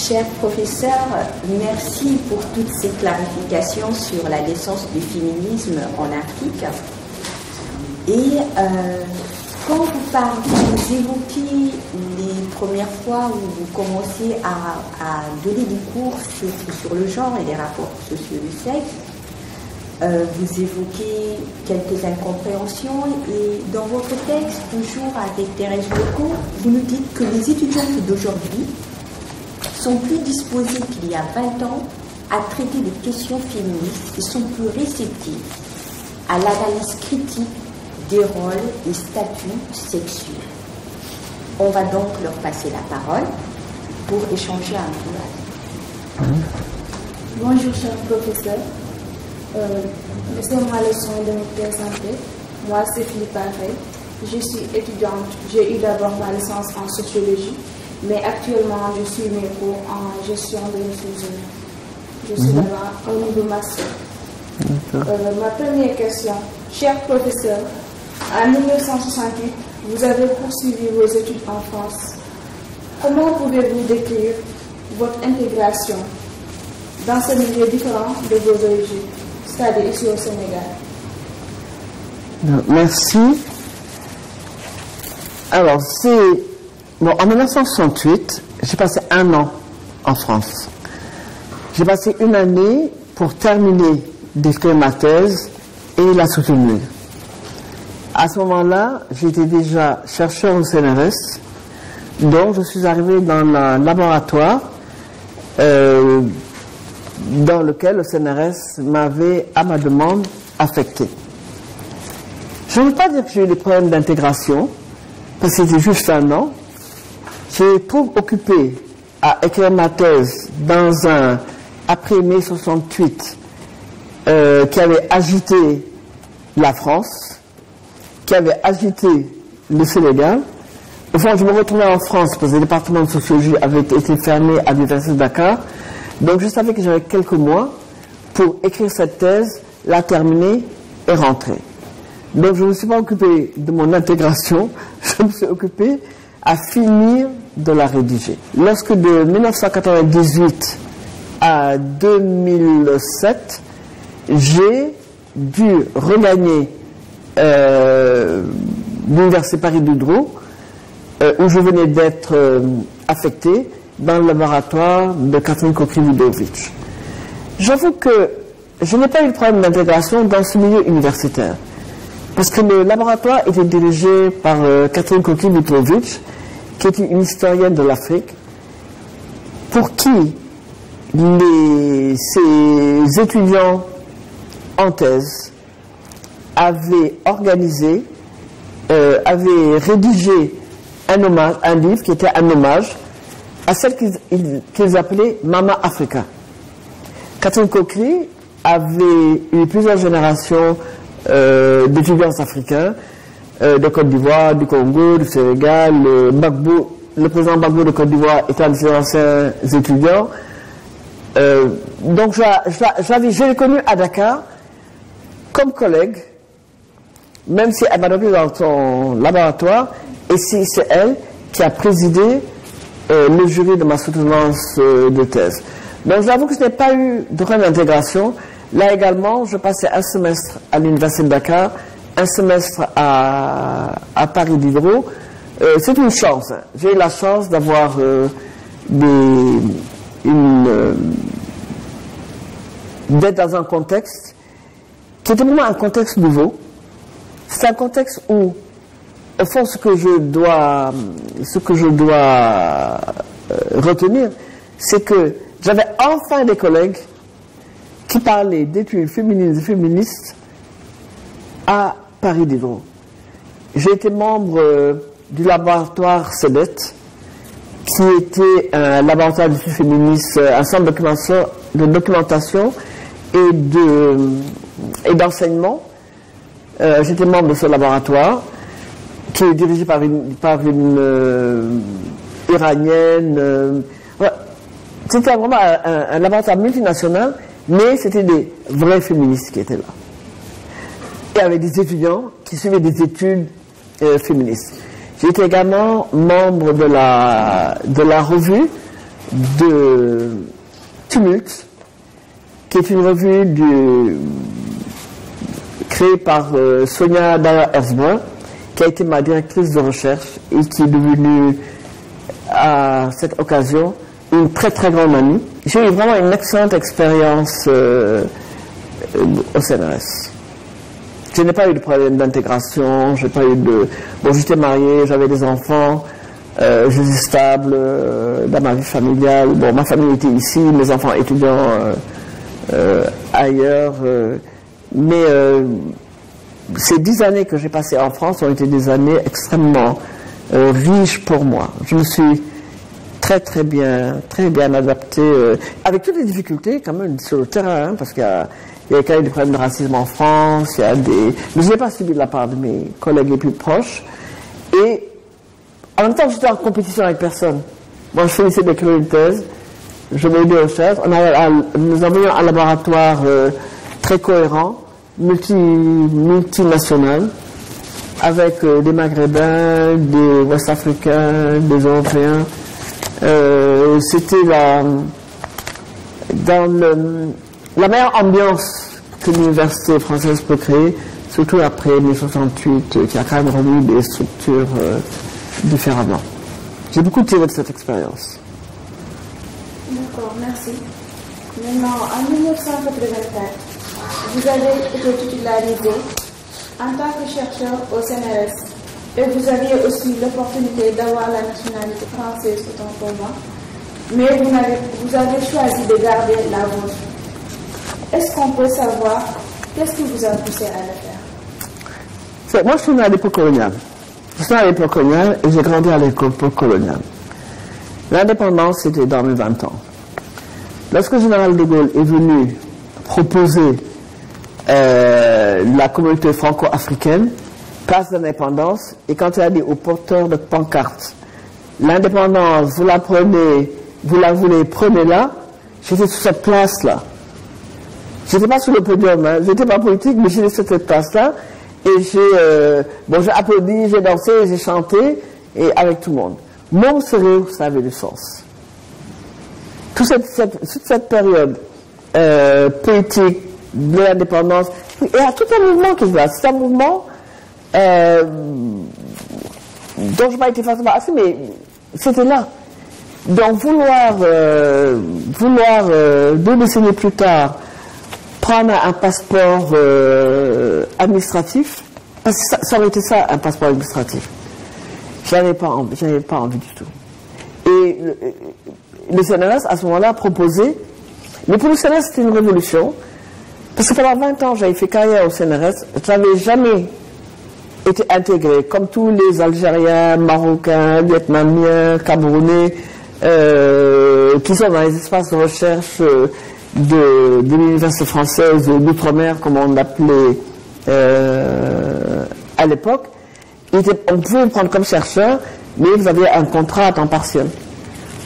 Cher professeur, merci pour toutes ces clarifications sur la naissance du féminisme en Afrique. Et quand vous évoquez les premières fois où vous commencez à donner des cours sur le genre et les rapports sociaux du sexe, vous évoquez quelques incompréhensions et dans votre texte, toujours avec Thérèse Lecault, vous nous dites que les étudiantes d'aujourd'hui sont plus disposées qu'il y a 20 ans à traiter des questions féministes et sont plus réceptives à l'analyse critique des rôles et statuts sexuels. On va donc leur passer la parole pour échanger un peu. Bonjour, cher professeur. Laissez-moi le soin de me présenter. Moi, c'est Philippe Arrey. Je suis étudiante. J'ai eu d'abord ma licence en sociologie, mais actuellement, je suis mes cours en gestion de ressources humaines. Je suis d'abord au niveau master. Ma première question. Cher professeur, en 1968, vous avez poursuivi vos études en France. Comment pouvez-vous décrire votre intégration dans ce milieu différent de vos origines, c'est-à-dire ici au Sénégal? Merci. Alors, en 1968, j'ai passé 1 an en France. J'ai passé 1 année pour terminer d'écrire ma thèse et la soutenir. À ce moment-là, j'étais déjà chercheur au CNRS, donc je suis arrivé dans un laboratoire dans lequel le CNRS m'avait, à ma demande, affecté. Je ne veux pas dire que j'ai eu des problèmes d'intégration, parce que c'était juste 1 an. J'ai trop occupé à écrire ma thèse dans un après mai 68 qui avait agité la France, qui avait agité le Sénégal. Au fond, je me retrouvais en France parce que le département de sociologie avait été fermé à l'université de Dakar. Donc je savais que j'avais quelques mois pour écrire cette thèse, la terminer et rentrer. Donc je ne me suis pas occupé de mon intégration, je me suis occupé à finir de la rédiger. Lorsque de 1998 à 2007, j'ai dû regagner l'université Paris Diderot, où je venais d'être affecté dans le laboratoire de Catherine Coquerel-Ludovitch. J'avoue que je n'ai pas eu de problème d'intégration dans ce milieu universitaire, parce que le laboratoire était dirigé par Catherine Coquerel-Ludovitch, qui est une historienne de l'Afrique, pour qui ses étudiants en thèse avaient organisé, avaient rédigé un livre qui était un hommage à celle qu'ils appelaient Mama Africa. Catherine Coquerel avait eu plusieurs générations d'étudiants africains, de Côte d'Ivoire, du Congo, du Sénégal. Le président Gbagbo de Côte d'Ivoire était un de ses anciens étudiants. Donc je l'ai connu à Dakar comme collègue, même si elle m'a nommé dans son laboratoire, et c'est elle qui a présidé le jury de ma soutenance de thèse. Donc j'avoue que je n'ai pas eu de problème d'intégration. Là également, je passais un semestre à l'université de Dakar, un semestre à Paris Diderot. C'est une chance. J'ai eu la chance d'avoir d'être dans un contexte qui était vraiment un contexte nouveau. C'est un contexte où, au fond, ce que je dois retenir, c'est que j'avais enfin des collègues qui parlaient d'études féminines et féministes à Paris Diderot. J'ai été membre du laboratoire CEDET, qui était un laboratoire d'études féministes, un centre de documentation et d'enseignement. J'étais membre de ce laboratoire, qui est dirigé par une iranienne. C'était vraiment un laboratoire multinational, mais c'était des vrais féministes qui étaient là. Et avec des étudiants qui suivaient des études féministes. J'étais également membre de la revue de Tumulte, qui est une revue créée par Sonia Daya-Herzberg, qui a été ma directrice de recherche et qui est devenue, à cette occasion, une très très grande amie. J'ai eu vraiment une excellente expérience au CNRS. Je n'ai pas eu de problème d'intégration, j'ai pas eu de... Bon, j'étais mariée, j'avais des enfants, j'étais stable dans ma vie familiale. Bon, ma famille était ici, mes enfants étudiants ailleurs. Mais ces 10 années que j'ai passées en France ont été des années extrêmement riches pour moi. Je me suis très bien adapté, avec toutes les difficultés quand même sur le terrain, hein, parce qu'il y a quand même des problèmes de racisme en France, mais je n'ai pas subi de la part de mes collègues les plus proches. Et en même temps, j'étais en compétition avec personne. Moi, je finissais d'écrire une thèse, je m'ai aidé aux recherches. Nous avions un laboratoire très cohérent, multinational, avec des Maghrébins, des Ouest-Africains, des Européens. C'était la meilleure ambiance que l'université française peut créer, surtout après 1968, qui a quand même remis des structures différemment. J'ai beaucoup tiré de cette expérience. D'accord, merci. Maintenant, en 1984, vous avez été titularisé en tant que chercheur au CNRS et vous aviez aussi l'opportunité d'avoir la nationalité française autant pour moi, mais vous avez choisi de garder la vôtre. Est-ce qu'on peut savoir qu'est-ce qui vous a poussé à le faire? Moi, je suis né à l'époque coloniale. Je suis né à l'époque coloniale et j'ai grandi à l'époque coloniale. L'indépendance, c'était dans mes 20 ans. Lorsque le général de Gaulle est venu proposer la communauté franco-africaine, place d'indépendance, et quand il a dit aux porteurs de pancartes, l'indépendance, vous la prenez, vous la voulez, prenez-la, j'étais sur cette place-là. J'étais pas sur le podium, hein. J'étais pas politique, mais j'étais sur cette place-là, et j'ai applaudi, j'ai dansé, j'ai chanté, et avec tout le monde. Mon sérieux, ça avait du sens. Toute cette période politique de l'indépendance, il y a tout un mouvement qui se passe. C'est un mouvement dont je n'ai pas été forcément assez, mais c'était là. Donc vouloir 2 décennies plus tard, prendre un passeport administratif, parce que ça aurait été ça, un passeport administratif. J'avais pas envie du tout. Et le CNRS, à ce moment-là, proposait, mais pour le CNRS, c'était une révolution, parce que pendant 20 ans, j'avais fait carrière au CNRS, je n'avais jamais été intégré, comme tous les Algériens, Marocains, Vietnamiens, Camerounais, qui sont dans les espaces de recherche de l'université française d'outre-mer, comme on l'appelait à l'époque. On pouvait me prendre comme chercheur, mais vous aviez un contrat à temps partiel.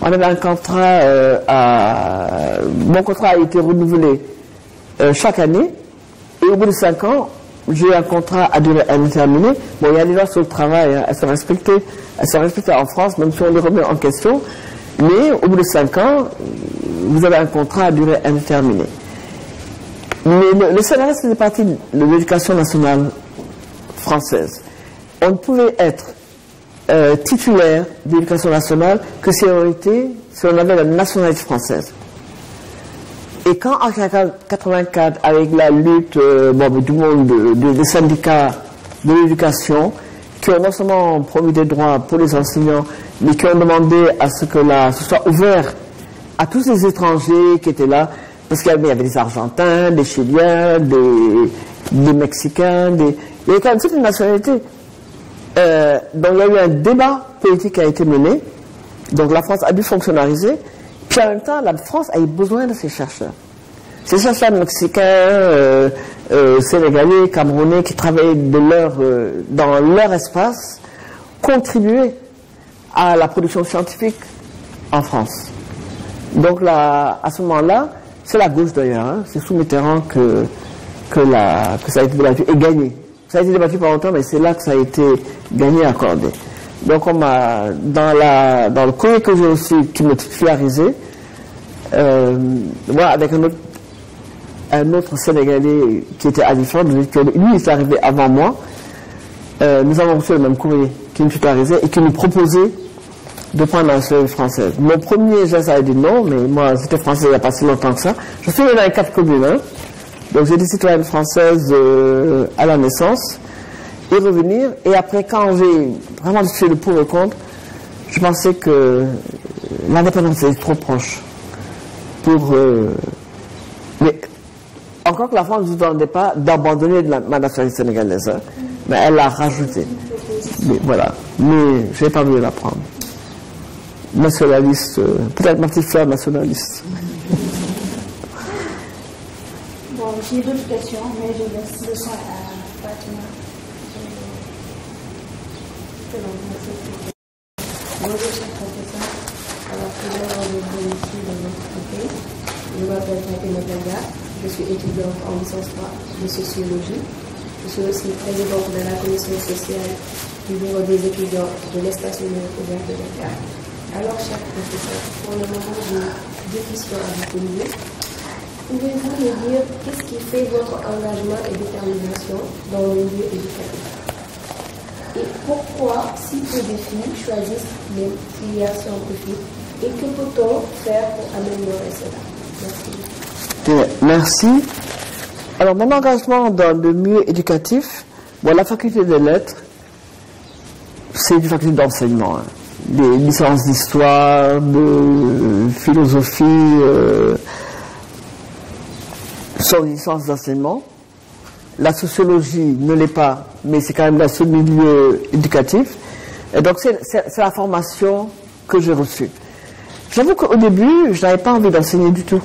On avait un contrat mon contrat a été renouvelé chaque année, et au bout de 5 ans, j'ai eu un contrat à durée indéterminée. Bon, il y a des lois sur le travail, hein, elles sont respectées en France, même si on les remet en question, mais au bout de 5 ans, vous avez un contrat à durée indéterminée. Mais le CNRS faisait partie de l'éducation nationale française. On ne pouvait être titulaire de l'éducation nationale que si on avait la nationalité française. Et quand en 1984, avec la lutte du monde des syndicats de l'éducation, qui ont non seulement promis des droits pour les enseignants, mais qui ont demandé à ce que ce soit ouvert à tous les étrangers qui étaient là, parce qu'il y avait des Argentins, des Chiliens, des Mexicains, il y avait quand même toute une nationalité. Donc il y a eu un débat politique qui a été mené, donc la France a dû fonctionnariser, puis en même temps la France a eu besoin de ces chercheurs. Ces chercheurs mexicains, sénégalais, camerounais qui travaillaient dans leur espace, contribuaient à la production scientifique en France. Donc là, à ce moment-là, c'est la gauche d'ailleurs, hein, c'est sous Mitterrand que ça a été débattu et gagné. Ça a été débattu pendant longtemps, mais c'est là que ça a été gagné et accordé. Donc on m'a, dans le courrier que j'ai reçu, qui me titularisait, moi avec un autre Sénégalais qui était à l'IFAN, lui il est arrivé avant moi, nous avons reçu le même courrier qui nous titularisait et qui nous proposait de prendre la nationalité française. Mon premier geste a dit non, mais moi j'étais français il n'y a pas si longtemps que ça. Je suis né dans les 4 communes, hein. Donc j'ai été citoyenne française à la naissance, et revenir, et après quand j'ai vraiment fait le pour et le contre, je pensais que l'indépendance était trop proche. Mais encore que la France ne nous demandait pas d'abandonner ma nationalité sénégalaise, hein, mais elle l'a rajouté. Mais voilà, mais je n'ai pas voulu la prendre. Nationaliste, peut-être ma petite sœur nationaliste. Bon, j'ai d'autres questions, mais je laisse le soin à Fatima. Bonjour, cher professeur. Alors, bienvenue ici dans notre côté. Je m'appelle Fatima Gaga. Je suis étudiante en licence 3 de sociologie. Je suis aussi présidente de la commission sociale du bureau des étudiants de l'espace universitaire de Dakar. Alors, cher professeur, pour le moment, j'ai 2 questions à vous poser. Pouvez-vous me dire qu'est-ce qui fait votre engagement et détermination dans le milieu éducatif? Et pourquoi si peu de filles choisissent les filières scientifiques? Et que peut-on faire pour améliorer cela? Merci. Merci. Alors, mon engagement dans le milieu éducatif, bon, la faculté des lettres, c'est une faculté d'enseignement. Hein. Les licences d'histoire, de philosophie sont des licences d'enseignement. La sociologie ne l'est pas, mais c'est quand même dans ce milieu éducatif. Et donc, c'est la formation que j'ai reçue. J'avoue qu'au début, je n'avais pas envie d'enseigner du tout.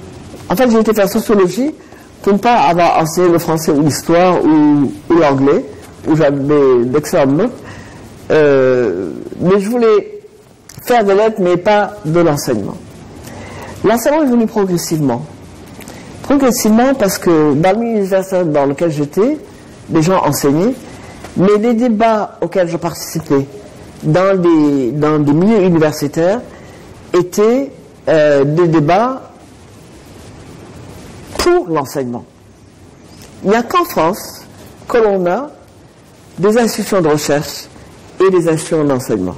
En fait, j'ai été faire sociologie pour ne pas avoir enseigné le français ou l'histoire ou l'anglais, où j'avais d'excellentes notes. Mais je voulais faire de lettres, mais pas de l'enseignement. L'enseignement est venu progressivement. Progressivement parce que dans l'université dans lequel j'étais, les gens enseignaient, mais les débats auxquels je participais dans des milieux universitaires étaient des débats pour l'enseignement. Il n'y a qu'en France que l'on a des institutions de recherche et des institutions d'enseignement.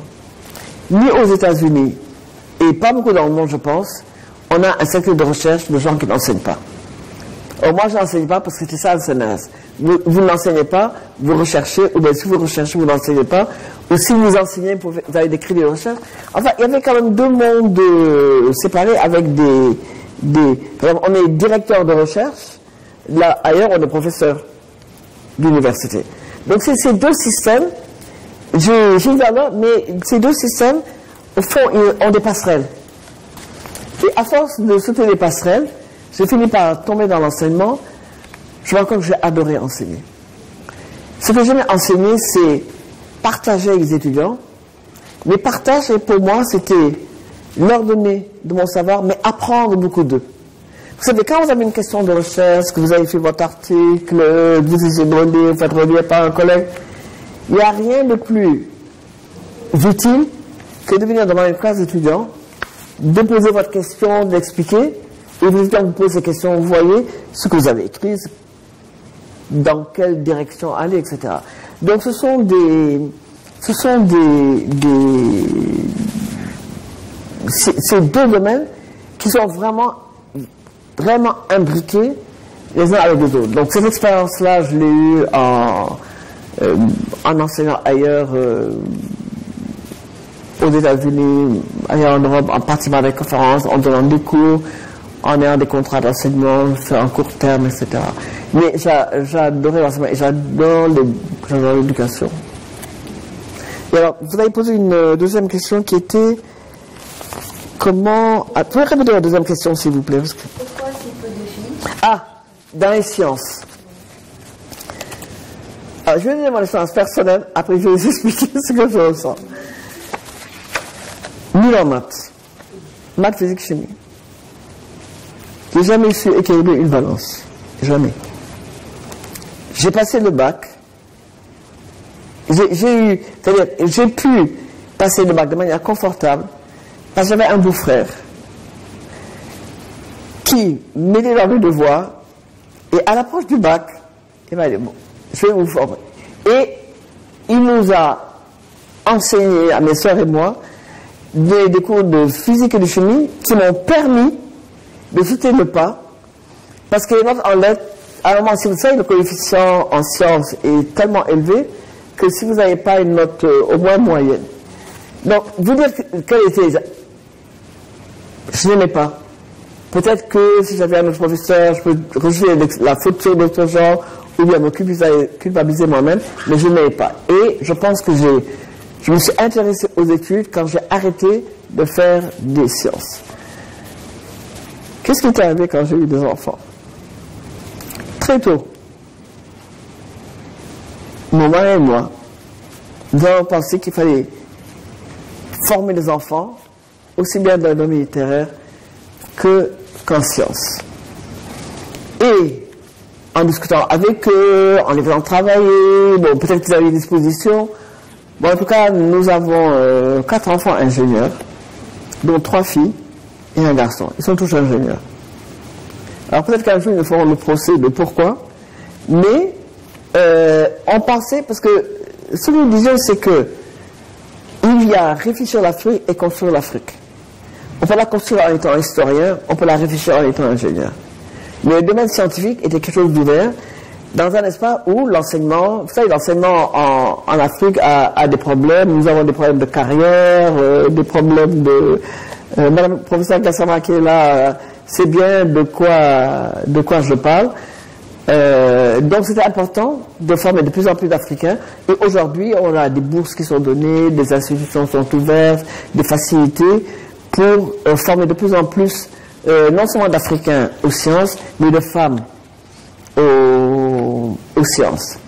Ni aux États-Unis, et pas beaucoup dans le monde, je pense, on a un secteur de recherche de gens qui n'enseignent pas. Or, moi, je n'enseigne pas parce que c'est ça le CNRS. Vous n'enseignez pas, vous recherchez, ou bien si vous recherchez, vous n'enseignez pas, ou si vous enseignez, vous avez des crédits de recherche. Enfin, il y avait quand même 2 mondes séparés avec des par exemple, on est directeur de recherche, là, ailleurs, on est professeur d'université. Donc, c'est ces 2 systèmes, j'ai dit alors, mais ces 2 systèmes, au fond, ont des passerelles. Et à force de sauter les passerelles, j'ai fini par tomber dans l'enseignement. Je vois encore que j'ai adoré enseigner. Ce que j'aimais enseigner, c'est partager avec les étudiants. Mais partager, pour moi, c'était leur donner de mon savoir, mais apprendre beaucoup d'eux. Vous savez, quand vous avez une question de recherche, que vous avez fait votre article, que vous essayez de relire, vous faites relire par un collègue, il n'y a rien de plus utile que de venir devant une classe d'étudiants, de poser votre question, d'expliquer, et les étudiants vous posent ces questions, vous voyez ce que vous avez écrit, dans quelle direction aller, etc. Donc ce sont ces 2 domaines qui sont vraiment imbriqués les uns avec les autres. Donc cette expérience-là, je l'ai eue en enseignant ailleurs, aux États-Unis, ailleurs en Europe, en participant à des conférences, en donnant des cours, en ayant des contrats d'enseignement, fait en court terme, etc. Mais j'adorais l'enseignement et j'adore l'éducation. Et alors, vous avez posé une deuxième question qui était comment... Ah, vous pouvez répéter la deuxième question, s'il vous plaît, parce que... Pourquoi si peu de filles? Ah, dans les sciences. Alors, je vais donner mon expérience personnelle, après je vais vous expliquer ce que je ressens. Nul en maths. Maths, physique, chimie. J'ai jamais su équilibrer une balance. Jamais. J'ai passé le bac. J'ai pu passer le bac de manière confortable, parce que j'avais un beau-frère qui m'aidait dans mes devoirs, et à l'approche du bac, il m'a dit, bon, je vais vous former. Et il nous a enseigné, à mes soeurs et moi, des cours de physique et de chimie qui m'ont permis de sauter le pas, parce que les notes en lettres, à un moment, si vous savez, le coefficient en sciences est tellement élevé que si vous n'avez pas une note au moins moyenne. Donc, vous dire quelle était, je n'aimais pas. Peut-être que si j'avais un autre professeur, je peux rejeter la faute sur d'autres gens, ou bien me culpabiliser moi-même, mais je n'aimais pas. Et je pense que je me suis intéressé aux études quand j'ai arrêté de faire des sciences. Qu'est-ce qui est arrivé quand j'ai eu des enfants? Très tôt, mon mari et moi, nous avons pensé qu'il fallait former les enfants, aussi bien dans le domaine littéraire qu'en sciences. Et en discutant avec eux, en les faisant travailler, bon, peut-être qu'ils avaient des dispositions. Bon, en tout cas, nous avons 4 enfants ingénieurs, dont 3 filles et un garçon. Ils sont tous ingénieurs. Alors peut-être qu'un jour, ils nous feront le procès de pourquoi, mais on pensait, parce que ce que nous disions, c'est que il y a réfléchir l'Afrique et construire l'Afrique. On peut la construire en étant historien, on peut la réfléchir en étant ingénieur. Mais le domaine scientifique était quelque chose d'ouvert, dans un espace où l'enseignement, vous savez, l'enseignement en Afrique a des problèmes. Nous avons des problèmes de carrière, des problèmes de... Madame la professeure Gassama qui est là, c'est bien de quoi je parle. Donc c'était important de former de plus en plus d'Africains. Et aujourd'hui, on a des bourses qui sont données, des institutions sont ouvertes, des facilités pour former de plus en plus, non seulement d'Africains aux sciences, mais de femmes aux sciences.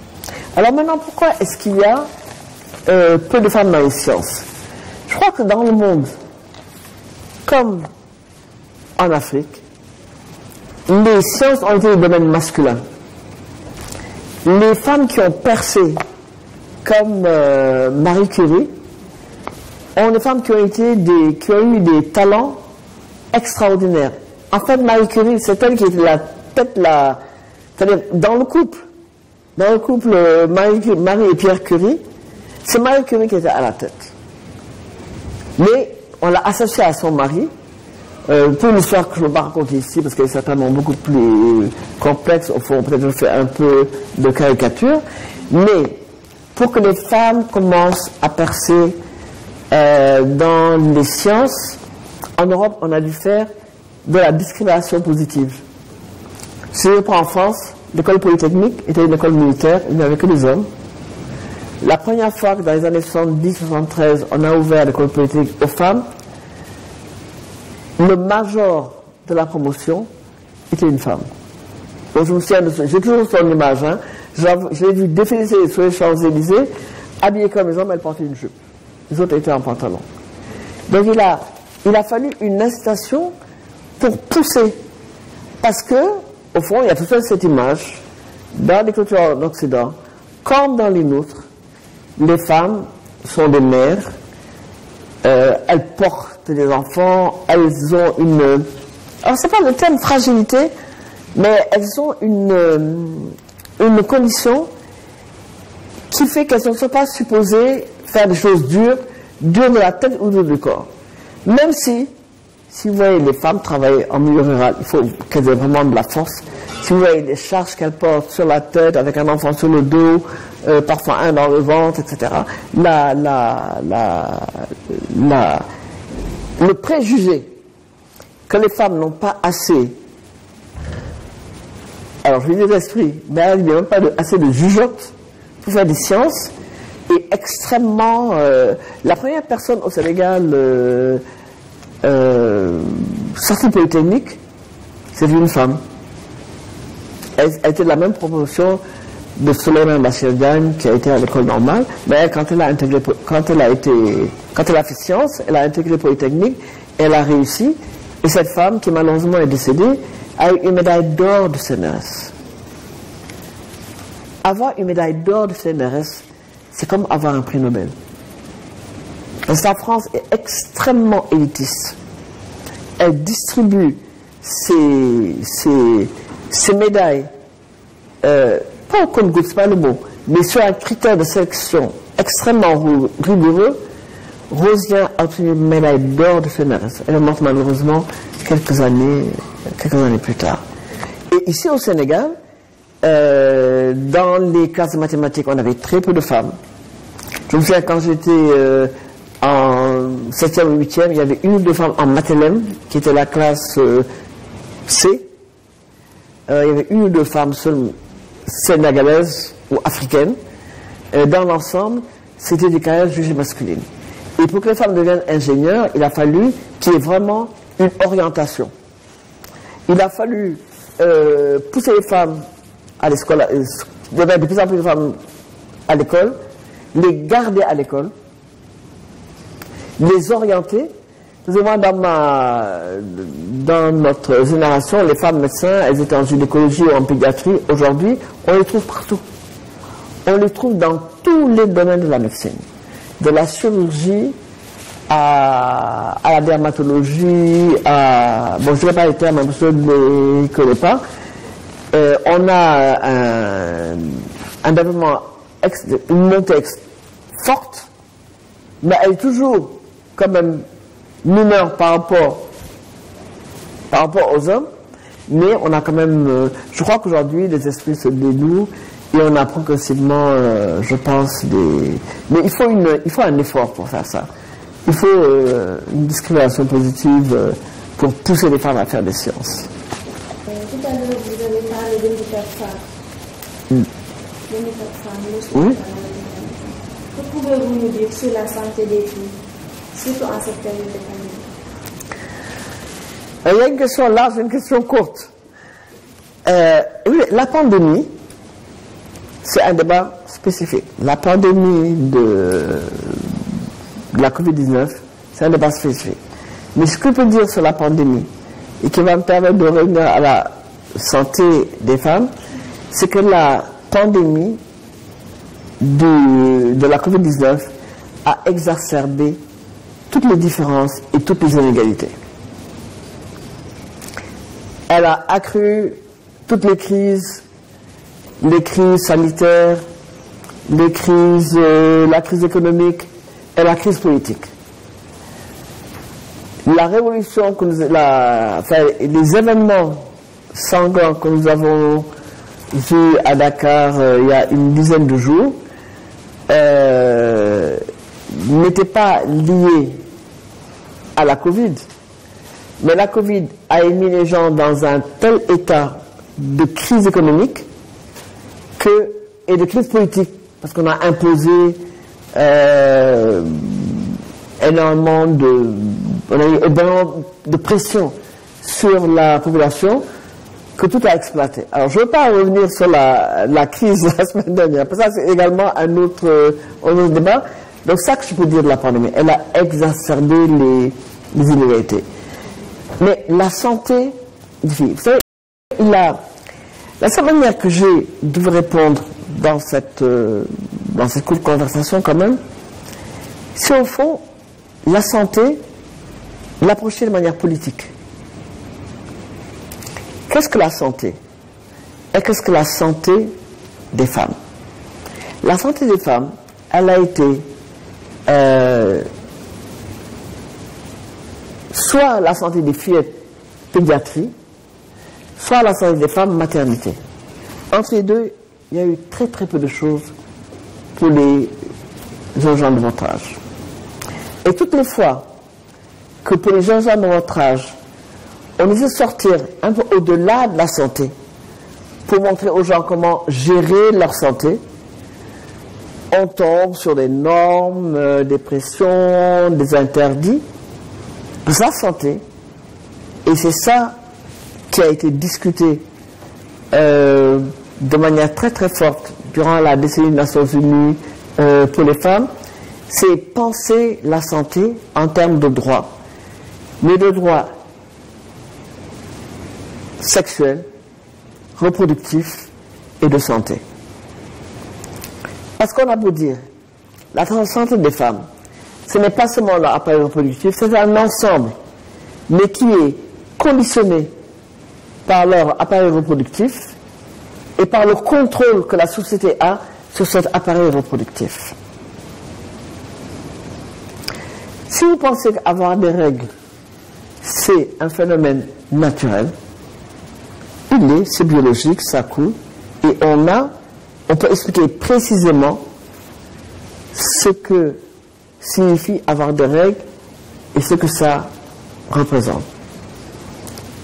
Alors maintenant, pourquoi est-ce qu'il y a peu de femmes dans les sciences? Je crois que dans le monde, comme en Afrique, les sciences ont été des domaines masculins. Les femmes qui ont percé, comme Marie Curie, ont des femmes qui ont eu des talents extraordinaires. En fait, Marie Curie, c'est elle qui était la tête, c'est-à-dire dans le couple Marie et Pierre Curie, c'est Marie Curie qui était à la tête. Mais on l'a associée à son mari, pour une histoire que je ne vais pas raconter ici, parce qu'elle est certainement beaucoup plus complexe, au fond, peut-être je fais un peu de caricature, mais pour que les femmes commencent à percer dans les sciences, en Europe, on a dû faire de la discrimination positive. Si je prends en France, l'école polytechnique était une école militaire, il n'y avait que des hommes. La première fois que dans les années 70-73, on a ouvert l'école polytechnique aux femmes, le major de la promotion était une femme. Donc je me souviens de ça. J'ai toujours son image. Hein. Je l'ai vu défiler sur les Champs-Élysées, habillée comme les hommes, elle portait une jupe. Les autres étaient en pantalon. Donc il a fallu une incitation pour pousser. Parce que, au fond, il y a toute cette image, dans les cultures d'Occident, comme dans les nôtres, les femmes sont des mères, elles portent des enfants, elles ont une... Alors, c'est pas le terme fragilité, mais elles ont une condition qui fait qu'elles ne sont pas supposées faire des choses dures de la tête ou du corps. Même si vous voyez les femmes travailler en milieu rural, il faut qu'elles aient vraiment de la force. Si vous voyez les charges qu'elles portent sur la tête, avec un enfant sur le dos, parfois un dans le ventre, etc. Le préjugé que les femmes n'ont pas assez, alors je vais dire d'esprit, mais elles n'ont même pas assez de jugeote pour faire des sciences, est extrêmement... la première personne au Sénégal sortie polytechnique, c'est une femme. Elle était de la même promotion de Souleymane Bachir Diagne, qui a été à l'école normale, mais quand elle a fait sciences, elle a intégré Polytechnique, elle a réussi, et cette femme, qui malheureusement est décédée, a eu une médaille d'or du CNRS. Avoir une médaille d'or du CNRS, c'est comme avoir un prix Nobel. La France est extrêmement élitiste. Elle distribue ses médailles, pas au compte-gouttes, c'est pas le mot, mais sur un critère de sélection extrêmement rigoureux. Rosien a obtenu une médaille d'or de FNRS. Elle est morte malheureusement quelques années plus tard. Et ici au Sénégal, dans les classes de mathématiques, on avait très peu de femmes. Je me souviens quand j'étais en 7e ou 8e, il y avait une ou deux femmes en matélème, qui était la classe C. Il y avait une ou deux femmes seulement sénégalaises ou africaines. Dans l'ensemble, c'était des carrières jugées masculines. Et pour que les femmes deviennent ingénieurs, il a fallu qu'il y ait vraiment une orientation. Il a fallu pousser les femmes à l'école, il y avait de plus en plus de femmes à l'école, les garder à l'école, les orienter. Moi, dans notre génération, les femmes médecins, elles étaient en gynécologie ou en pédiatrie. Aujourd'hui, on les trouve partout. On les trouve dans tous les domaines de la médecine. De la chirurgie à la dermatologie, bon, je ne sais pas les termes, parce que je ne les connais pas. On a un développement, une montée forte, mais elle est toujours quand même mineure par rapport aux hommes, mais on a quand même, je crois qu'aujourd'hui les esprits se dénouent et on a progressivement, je pense, mais il faut un effort pour faire ça. Il faut une discrimination positive pour pousser les femmes à faire des sciences. Tout à l'heure, vous avez parlé d'handicap femmes. L'handicap femmes, Oui. Que pouvez-vous nous dire sur la santé des filles, surtout en cette période de pandémie? Il y a une question large et une question courte. Oui, la pandémie, c'est un débat spécifique. La pandémie de la Covid-19, c'est un débat spécifique. Mais ce que je peux dire sur la pandémie, et qui va me permettre de revenir à la santé des femmes, c'est que la pandémie de la Covid-19 a exacerbé toutes les différences et toutes les inégalités. Elle a accru toutes les crises sanitaires, la crise économique et la crise politique. La révolution, les événements sanglants que nous avons vus à Dakar il y a une dizaine de jours n'étaient pas liés à la Covid. Mais la Covid a mis les gens dans un tel état de crise économique et de crise politique, parce qu'on a imposé énormément de pression sur la population, que tout a exploité. Alors, je ne veux pas revenir sur la crise la semaine dernière, parce que ça, c'est également un autre débat. Donc, ça que je peux dire de la pandémie, elle a exacerbé les inégalités. Mais la santé des filles, vous savez, la seule manière que j'ai de vous répondre dans cette courte conversation quand même, c'est au fond la santé, l'approcher de manière politique. Qu'est-ce que la santé? Et qu'est-ce que la santé des femmes? La santé des femmes, elle a été soit la santé des filles pédiatrie, soit la santé des femmes maternité. Entre les deux, il y a eu très très peu de choses pour les jeunes gens de votre âge. Et toutes les fois que pour les jeunes gens de votre âge, on essaie de sortir un peu au-delà de la santé pour montrer aux gens comment gérer leur santé, on tombe sur des normes, des pressions, des interdits de sa santé. Et c'est ça qui a été discuté de manière très très forte durant la décennie des Nations Unies pour les femmes. C'est penser la santé en termes de droits, mais de droits sexuels, reproductifs et de santé. Parce qu'on a beau dire, la santé des femmes, ce n'est pas seulement l'appareil reproductif, c'est un ensemble, mais qui est conditionné par leur appareil reproductif et par le contrôle que la société a sur cet appareil reproductif. Si vous pensez qu'avoir des règles, c'est un phénomène naturel, c'est biologique, ça coule, et on peut expliquer précisément ce que signifie avoir des règles et ce que ça représente.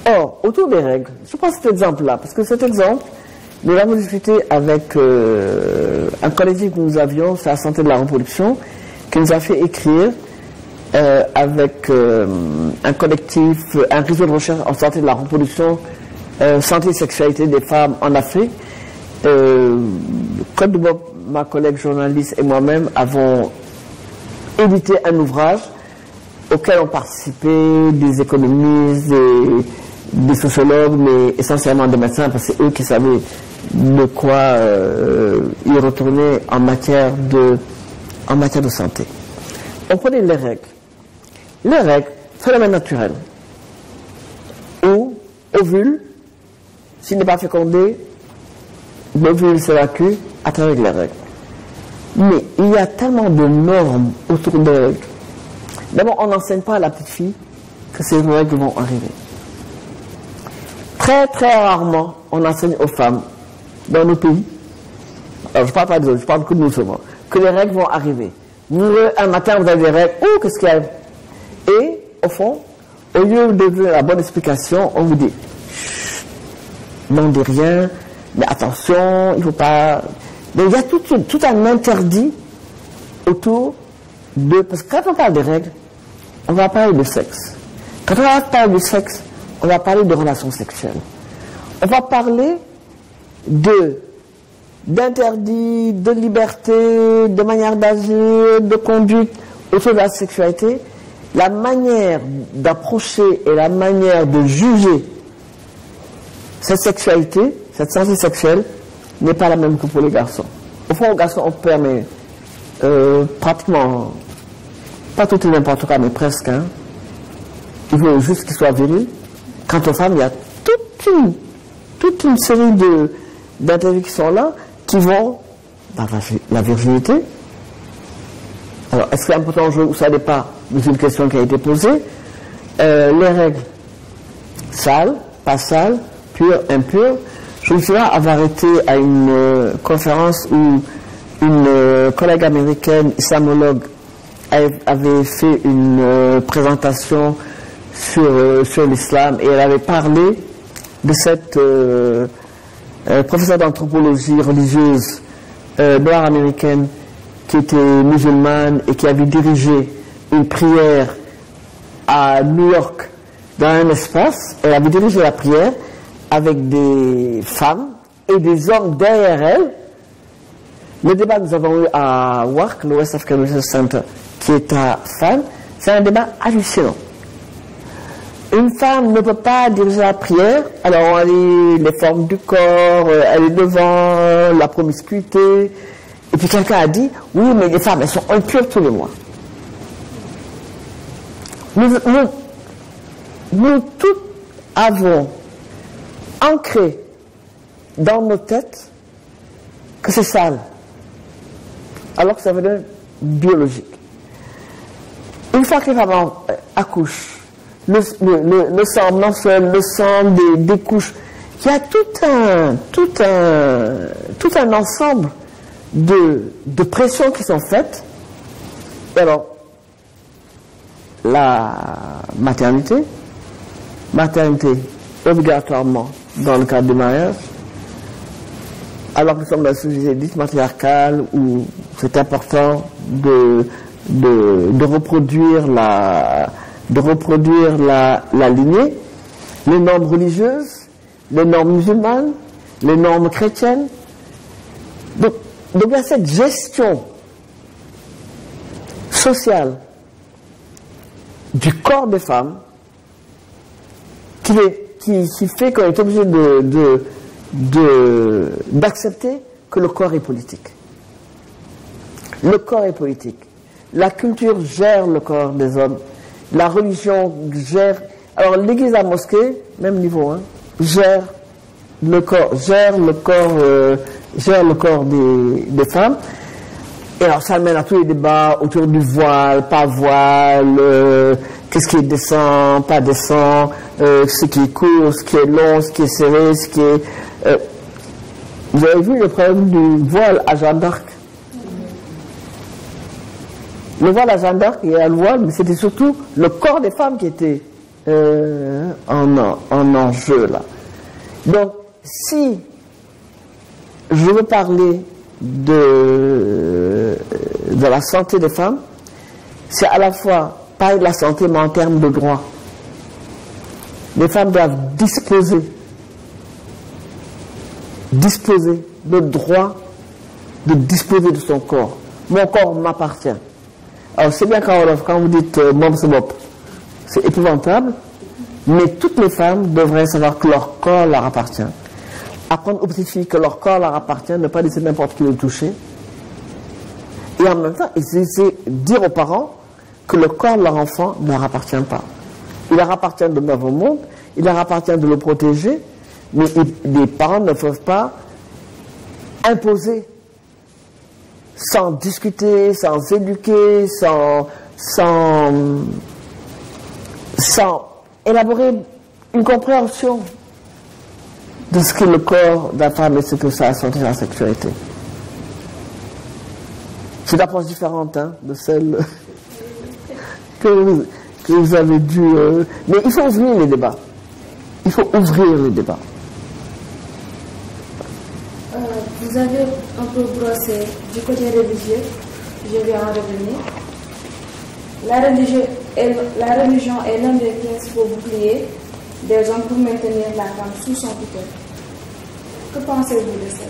Or, autour des règles, je prends cet exemple-là, parce que cet exemple, nous l'avons discuté avec un collectif que nous avions sur la santé de la reproduction, qui nous a fait écrire avec un collectif, un réseau de recherche en santé de la reproduction, santé et sexualité des femmes en Afrique. Côte de Bob, ma collègue journaliste et moi-même avons édité un ouvrage auquel ont participé des économistes, des sociologues, mais essentiellement des médecins, parce que c'est eux qui savaient de quoi y retourner en matière de santé. On prenait les règles. Les règles, phénomène naturel. Ou ovule, s'il n'est pas fécondé, l'ovule s'évacue à travers les règles. Mais il y a tellement de normes autour des règles. D'abord, on n'enseigne pas à la petite fille que ces règles vont arriver. Très très rarement, on enseigne aux femmes dans nos pays, alors je parle pas des autres, je parle que de nous seulement, que les règles vont arriver. Un matin, vous avez des règles, qu'est-ce qu'il y a? Et, au fond, au lieu de donner la bonne explication, on vous dit, non, dis rien, mais attention, il ne faut pas... Donc il y a tout un interdit autour de... Parce que quand on parle des règles, on va parler de sexe. Quand on va parler de sexe, on va parler de relations sexuelles. On va parler d'interdits, de liberté, de manière d'agir, de conduite autour de la sexualité. La manière d'approcher et la manière de juger cette sexualité, cette santé sexuelle, n'est pas la même que pour les garçons. Au fond, aux garçons, on permet pratiquement, pas tout et n'importe quoi, mais presque, hein. Il faut juste qu'il soit viril. Quant aux femmes, il y a toute une série d'interdits qui sont là, qui vont dans la virginité. Alors, est-ce qu'il y a un important enjeu ou ça n'est pas? C'est une question qui a été posée. Les règles, sales, pas sales, pures, impures. Je me souviens avoir été à une conférence où une collègue américaine, islamologue, avait fait une présentation sur l'islam et elle avait parlé de cette professeure d'anthropologie religieuse noire américaine qui était musulmane et qui avait dirigé une prière à New York dans un espace. Elle avait dirigé la prière avec des femmes et des hommes derrière elle. Le débat que nous avons eu à WARC, le West African Research Center, qui est à FAN, c'est un débat hallucinant. Une femme ne peut pas diriger la prière, alors elle est les formes du corps, elle est devant, la promiscuité. Et puis quelqu'un a dit, oui, mais les femmes, elles sont impures tous les mois. Nous tous avons ancré dans nos têtes que c'est sale, alors que ça veut dire biologique. Une fois que les femmes accouchent, le sang mensuel, le sang des couches, il y a tout un ensemble de pressions qui sont faites. Et alors, la maternité obligatoirement dans le cadre du mariage, alors que nous sommes dans une société dite matriarcale où c'est important de reproduire la lignée, les normes religieuses, les normes musulmanes, les normes chrétiennes. Donc il y a cette gestion sociale du corps des femmes qui fait qu'on est obligé d'accepter que le corps est politique. Le corps est politique. la culture gère le corps des hommes. La religion gère... Alors l'église, la mosquée, même niveau, hein, gère le corps des femmes. Et alors ça mène à tous les débats autour du voile, pas voile, qu'est-ce qui est décent, pas décent, ce qui est court, ce qui est long, ce qui est serré, ce qui est... Vous avez vu le problème du voile à Jeanne d'Arc? Le voile à Jeanne d'Arc, il y a le voile, mais c'était surtout le corps des femmes qui était en enjeu là. Donc, si je veux parler de la santé des femmes, c'est à la fois pas de la santé, mais en termes de droits. Les femmes doivent disposer le droit de disposer de son corps. Mon corps m'appartient. Alors c'est bien quand vous dites mob c'est mob, c'est épouvantable, mais toutes les femmes devraient savoir que leur corps leur appartient. Apprendre aux petites filles que leur corps leur appartient, ne pas laisser n'importe qui le toucher. Et en même temps, c'est dire aux parents que le corps de leur enfant ne leur appartient pas. Il leur appartient de mettre au monde, il leur appartient de le protéger, mais les parents ne peuvent pas imposer, sans discuter, sans éduquer, sans élaborer une compréhension de ce qu'est le corps de la femme et ce que ça a santé la sexualité. C'est une approche différente de celle que vous avez dû... Mais il faut ouvrir les débats. Il faut ouvrir les débats. Vous avez un peu brossé du côté religieux, je vais en revenir. La religion est l'un des principaux boucliers des hommes pour maintenir la femme sous son tutelle. Que pensez-vous de ça?